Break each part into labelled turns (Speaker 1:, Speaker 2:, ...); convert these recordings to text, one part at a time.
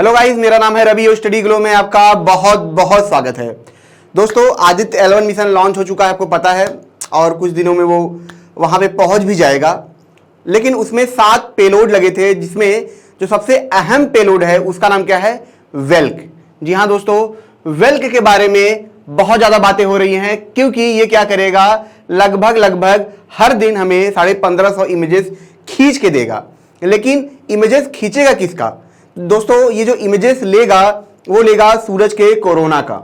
Speaker 1: Hello guys, मेरा नाम है रवि और स्टडी ग्लो में आपका बहुत बहुत स्वागत है। दोस्तों, आदित्य L1 मिशन लॉन्च हो चुका है, आपको पता है, और कुछ दिनों में वो वहाँ पे पहुँच भी जाएगा। लेकिन उसमें 7 पेलोड लगे थे, जिसमें जो सबसे अहम पेलोड है उसका नाम क्या है? वेल्क। जी हाँ दोस्तों, वेल्क के बारे में बहुत ज़्यादा बातें हो रही हैं, क्योंकि ये क्या करेगा, लगभग हर दिन हमें 1550 इमेजेस खींच के देगा। लेकिन इमेजेस खींचेगा किसका? दोस्तों, ये जो इमेजेस लेगा वो लेगा सूरज के कोरोना का।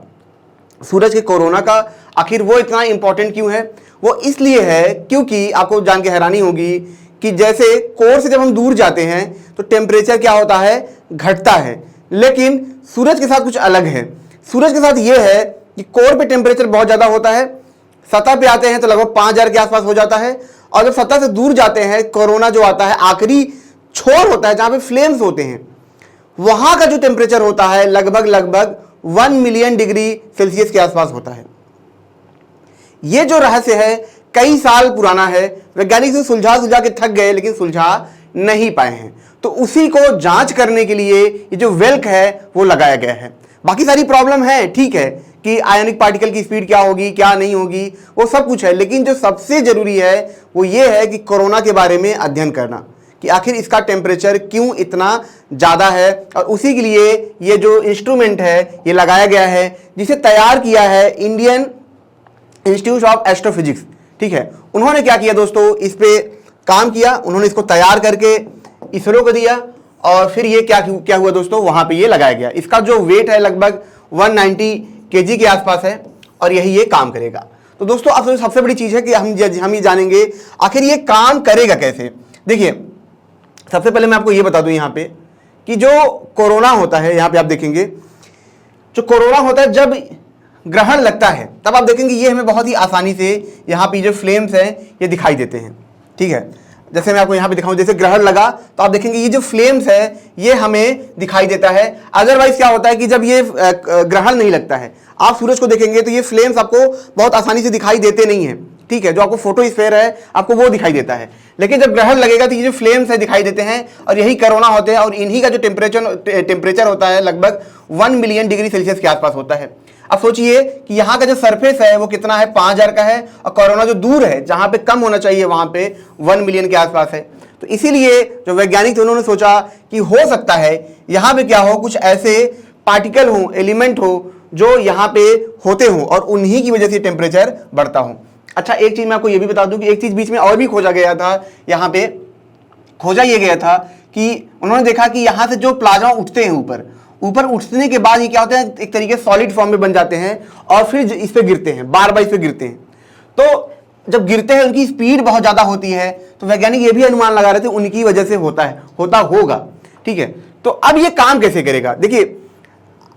Speaker 1: सूरज के कोरोना का आखिर वो इतना इंपॉर्टेंट क्यों है? वो इसलिए है क्योंकि आपको जान के हैरानी होगी कि जैसे कोर से जब हम दूर जाते हैं तो टेम्परेचर क्या होता है? घटता है। लेकिन सूरज के साथ कुछ अलग है। सूरज के साथ ये है कि कोर पे टेम्परेचर बहुत ज़्यादा होता है, सतह पे आते हैं तो लगभग 5000 के आसपास हो जाता है, और जब सतह से दूर जाते हैं, कोरोना जो आता है आखिरी छोर होता है जहाँ पे फ्लेम्स होते हैं, वहां का जो टेम्परेचर होता है लगभग 1 मिलियन डिग्री सेल्सियस के आसपास होता है। यह जो रहस्य है कई साल पुराना है, वैज्ञानिक से सुलझा के थक गए, लेकिन सुलझा नहीं पाए हैं। तो उसी को जांच करने के लिए ये जो वेल्क है वो लगाया गया है। बाकी सारी प्रॉब्लम है, ठीक है, कि आयोनिक पार्टिकल की स्पीड क्या होगी, क्या नहीं होगी, वो सब कुछ है, लेकिन जो सबसे जरूरी है वो ये है कि कोरोना के बारे में अध्ययन करना कि आखिर इसका टेम्परेचर क्यों इतना ज़्यादा है। और उसी के लिए ये जो इंस्ट्रूमेंट है ये लगाया गया है, जिसे तैयार किया है इंडियन इंस्टीट्यूट ऑफ एस्ट्रोफिजिक्स। ठीक है, उन्होंने क्या किया दोस्तों, इस पे काम किया, उन्होंने इसको तैयार करके इसरो को दिया, और फिर ये क्या हुआ दोस्तों, वहाँ पे ये लगाया गया। इसका जो वेट है लगभग 190 kg के आसपास है, और यही ये काम करेगा। तो दोस्तों, अब सबसे बड़ी चीज़ है कि हम ये जानेंगे आखिर ये काम करेगा कैसे। देखिए, सबसे पहले मैं आपको ये बता दूं यहाँ पे कि जो कोरोना होता है, यहाँ पे आप देखेंगे जो कोरोना होता है जब ग्रहण लगता है तब आप देखेंगे ये हमें बहुत ही आसानी से यहाँ पे जो फ्लेम्स हैं ये दिखाई देते हैं। ठीक है, जैसे मैं आपको यहाँ पे दिखाऊं, जैसे ग्रहण लगा तो आप देखेंगे ये जो फ्लेम्स है ये हमें दिखाई देता है। अदरवाइज क्या होता है कि जब ये ग्रहण नहीं लगता है, आप सूरज को देखेंगे तो ये फ्लेम्स आपको बहुत आसानी से दिखाई देते नहीं है। ठीक है, जो आपको फोटोस्फीयर है आपको वो दिखाई देता है, लेकिन जब ग्रहण लगेगा तो ये जो फ्लेम्स है दिखाई देते हैं, और यही कोरोना होते हैं। और इन्हीं का जो टेम्परेचर होता है लगभग 1 मिलियन डिग्री सेल्सियस के आसपास होता है। अब सोचिए कि यहाँ का जो सरफेस है वो कितना है, 5000 का है, और कोरोना जो दूर है जहाँ पे कम होना चाहिए वहाँ पे 1 मिलियन के आसपास है। तो इसीलिए जो वैज्ञानिक थे उन्होंने सोचा कि हो सकता है यहाँ पे क्या हो, कुछ ऐसे पार्टिकल हो, एलिमेंट हो जो यहाँ पे होते हों, और उन्हीं की वजह से टेम्परेचर बढ़ता हो। अच्छा, एक चीज मैं आपको ये भी बता दूं कि एक चीज बीच में और भी खोजा गया था। यहाँ पे खोजा ये गया था कि उन्होंने देखा कि यहाँ से जो प्लाज्मा उठते हैं ऊपर उठने के बाद ये क्या होता है, एक तरीके सॉलिड फॉर्म में बन जाते हैं, और फिर इस पे गिरते हैं, बार इस पे गिरते हैं। तो जब गिरते हैं उनकी स्पीड बहुत ज्यादा होती है, तो वैज्ञानिक ये भी अनुमान लगा रहे थे उनकी वजह से होता होगा। ठीक है, तो अब ये काम कैसे करेगा? देखिए,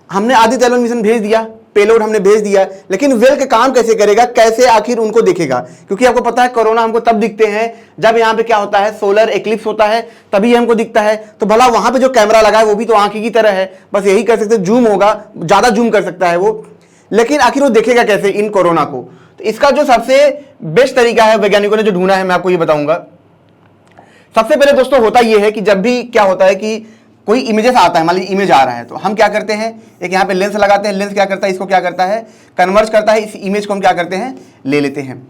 Speaker 1: हमने आदित्य L1 मिशन भेज दिया, पेलोड हमने भेज दिया, लेकिन वेल्क काम कैसे करेगा, कैसे आखिर उनको देखेगा? क्योंकि आपको पता है कोरोना हमको तब दिखते हैं जब यहाँ पे क्या होता है, सोलर एक्लिप्स होता है, तभी हमको दिखता है। तो भला वहां पे जो कैमरा लगा है वो भी तो आंखी की तरह है, बस यही कर सकते, जूम होगा, ज्यादा जूम कर सकता है वो, लेकिन आखिर वो देखेगा कैसे इन कोरोना को? तो इसका जो सबसे बेस्ट तरीका है वैज्ञानिकों ने जो ढूंढा है, मैं आपको ये बताऊंगा। सबसे पहले दोस्तों होता यह है कि जब भी क्या होता है कि कोई इमेजेस आता है, मान लीजिए इमेज आ रहा है, तो हम क्या करते हैं, एक यहाँ पे लेंस लगाते हैं। लेंस क्या करता है, इसको क्या करता है, कन्वर्ज करता है, इस इमेज को हम क्या करते हैं, ले लेते हैं।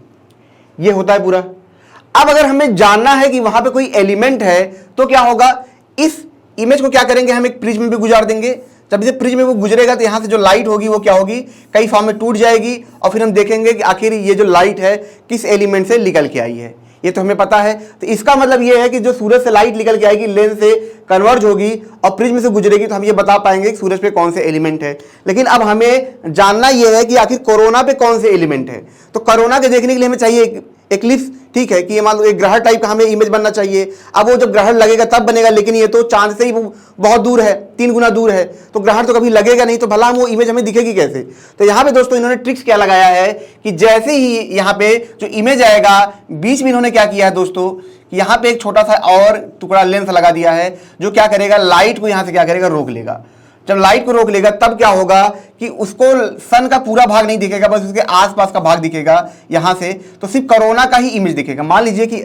Speaker 1: ये होता है पूरा। अब अगर हमें जानना है कि वहां पे कोई एलिमेंट है तो क्या होगा, इस इमेज को क्या करेंगे, हम एक प्रिज्म में भी गुजार देंगे। जब इसे प्रिज्म में वो गुजरेगा तो यहाँ से जो लाइट होगी वो क्या होगी, कई फॉर्म में टूट जाएगी, और फिर हम देखेंगे कि आखिर ये जो लाइट है किस एलिमेंट से निकल के आई है। ये तो हमें पता है। तो इसका मतलब ये है कि जो सूरज से लाइट निकल के आएगी, लेंस से कन्वर्ज होगी और प्रिज्म से गुजरेगी, तो हम ये बता पाएंगे कि सूरज पे कौन से एलिमेंट है। लेकिन अब हमें जानना यह है कि आखिर कोरोना पे कौन से एलिमेंट है। तो कोरोना के देखने के लिए हमें चाहिए एक्लिप्स। ठीक है, कि ये मान लो एक ग्रहण टाइप का हमें इमेज बनना चाहिए। अब वो जब ग्रहण लगेगा तब बनेगा, लेकिन ये तो चांद से ही बहुत दूर है, 3 गुना दूर है, तो ग्रहण तो कभी लगेगा नहीं, तो भला हम वो इमेज हमें दिखेगी कैसे? तो यहाँ पे दोस्तों इन्होंने ट्रिक्स क्या लगाया है कि जैसे ही यहाँ पे जो इमेज आएगा, बीच में इन्होंने क्या किया है दोस्तों, यहाँ पे एक छोटा सा और टुकड़ा लेंस लगा दिया है, जो क्या करेगा, लाइट को यहाँ से क्या करेगा, रोक लेगा। जब लाइट को रोक लेगा तब क्या होगा कि उसको सन का पूरा भाग नहीं दिखेगा, बस उसके आसपास का भाग दिखेगा यहाँ से, तो सिर्फ कोरोना का ही इमेज दिखेगा। मान लीजिए कि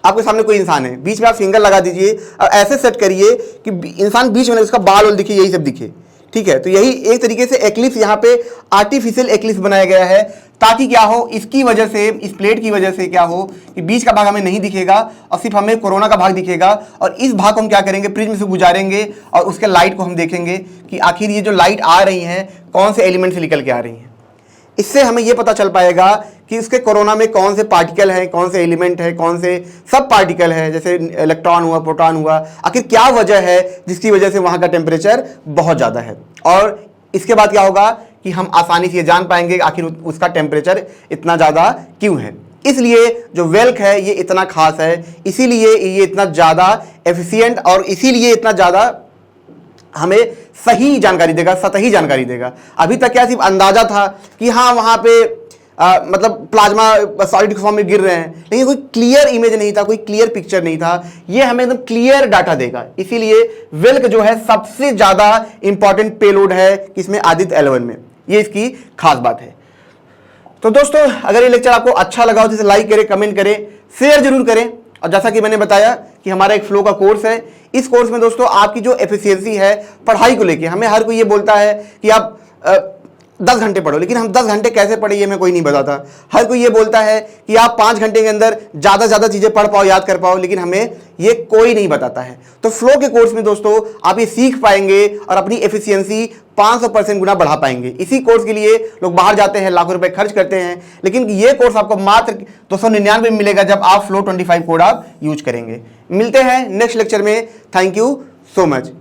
Speaker 1: आपके सामने कोई इंसान है, बीच में आप फिंगर लगा दीजिए और ऐसे सेट करिए कि इंसान बीच में उसका बाल और दिखे, यही सब दिखे, ठीक है। तो यही एक तरीके से एक्लिप्स यहाँ पे आर्टिफिशियल एक्लिप्स बनाया गया है, ताकि क्या हो, इसकी वजह से, इस प्लेट की वजह से क्या हो कि बीच का भाग हमें नहीं दिखेगा और सिर्फ हमें कोरोना का भाग दिखेगा, और इस भाग को हम क्या करेंगे, प्रिज्म से गुजारेंगे और उसके लाइट को हम देखेंगे कि आखिर ये जो लाइट आ रही हैं कौन से एलिमेंट से निकल के आ रही हैं। इससे हमें ये पता चल पाएगा कि उसके कोरोना में कौन से पार्टिकल हैं, कौन से एलिमेंट है, कौन से सब पार्टिकल है, जैसे इलेक्ट्रॉन हुआ, प्रोटॉन हुआ, आखिर क्या वजह है जिसकी वजह से वहाँ का टेम्परेचर बहुत ज़्यादा है। और इसके बाद क्या होगा कि हम आसानी से ये जान पाएंगे आखिर उसका टेम्परेचर इतना ज़्यादा क्यों है। इसलिए जो वेल्क है ये इतना खास है, इसीलिए ये इतना ज़्यादा एफिशिएंट और इसीलिए इतना ज़्यादा हमें सही जानकारी देगा, सतही जानकारी देगा। अभी तक क्या सिर्फ अंदाजा था कि हाँ वहाँ पे मतलब प्लाज्मा सॉलिड फॉर्म में गिर रहे हैं, लेकिन कोई क्लियर इमेज नहीं था, कोई क्लियर पिक्चर नहीं था। ये हमें एकदम क्लियर डाटा देगा। इसीलिए वेल्क जो है सबसे ज़्यादा इंपॉर्टेंट पेलोड है किसमें, आदित्य L1 में। ये इसकी खास बात है। तो दोस्तों अगर ये लेक्चर आपको अच्छा लगा हो तो इसे लाइक करें, कमेंट करें, शेयर जरूर करें। और जैसा कि मैंने बताया कि हमारा एक फ्लो का कोर्स है, इस कोर्स में दोस्तों आपकी जो एफिशिएंसी है पढ़ाई को लेके, हमें हर कोई ये बोलता है कि आप 10 घंटे पढ़ो, लेकिन हम 10 घंटे कैसे पढ़े ये मैं कोई नहीं बताता। हर कोई ये बोलता है कि आप 5 घंटे के अंदर ज़्यादा ज़्यादा चीज़ें पढ़ पाओ, याद कर पाओ, लेकिन हमें ये कोई नहीं बताता है। तो फ्लो के कोर्स में दोस्तों आप ये सीख पाएंगे और अपनी एफिशिएंसी 500% गुना बढ़ा पाएंगे। इसी कोर्स के लिए लोग बाहर जाते हैं, लाखों रुपए खर्च करते हैं, लेकिन ये कोर्स आपको मात्र 299 में मिलेगा जब आप फ्लो 25 कोड आप यूज करेंगे। मिलते हैं नेक्स्ट लेक्चर में। Thank you so much.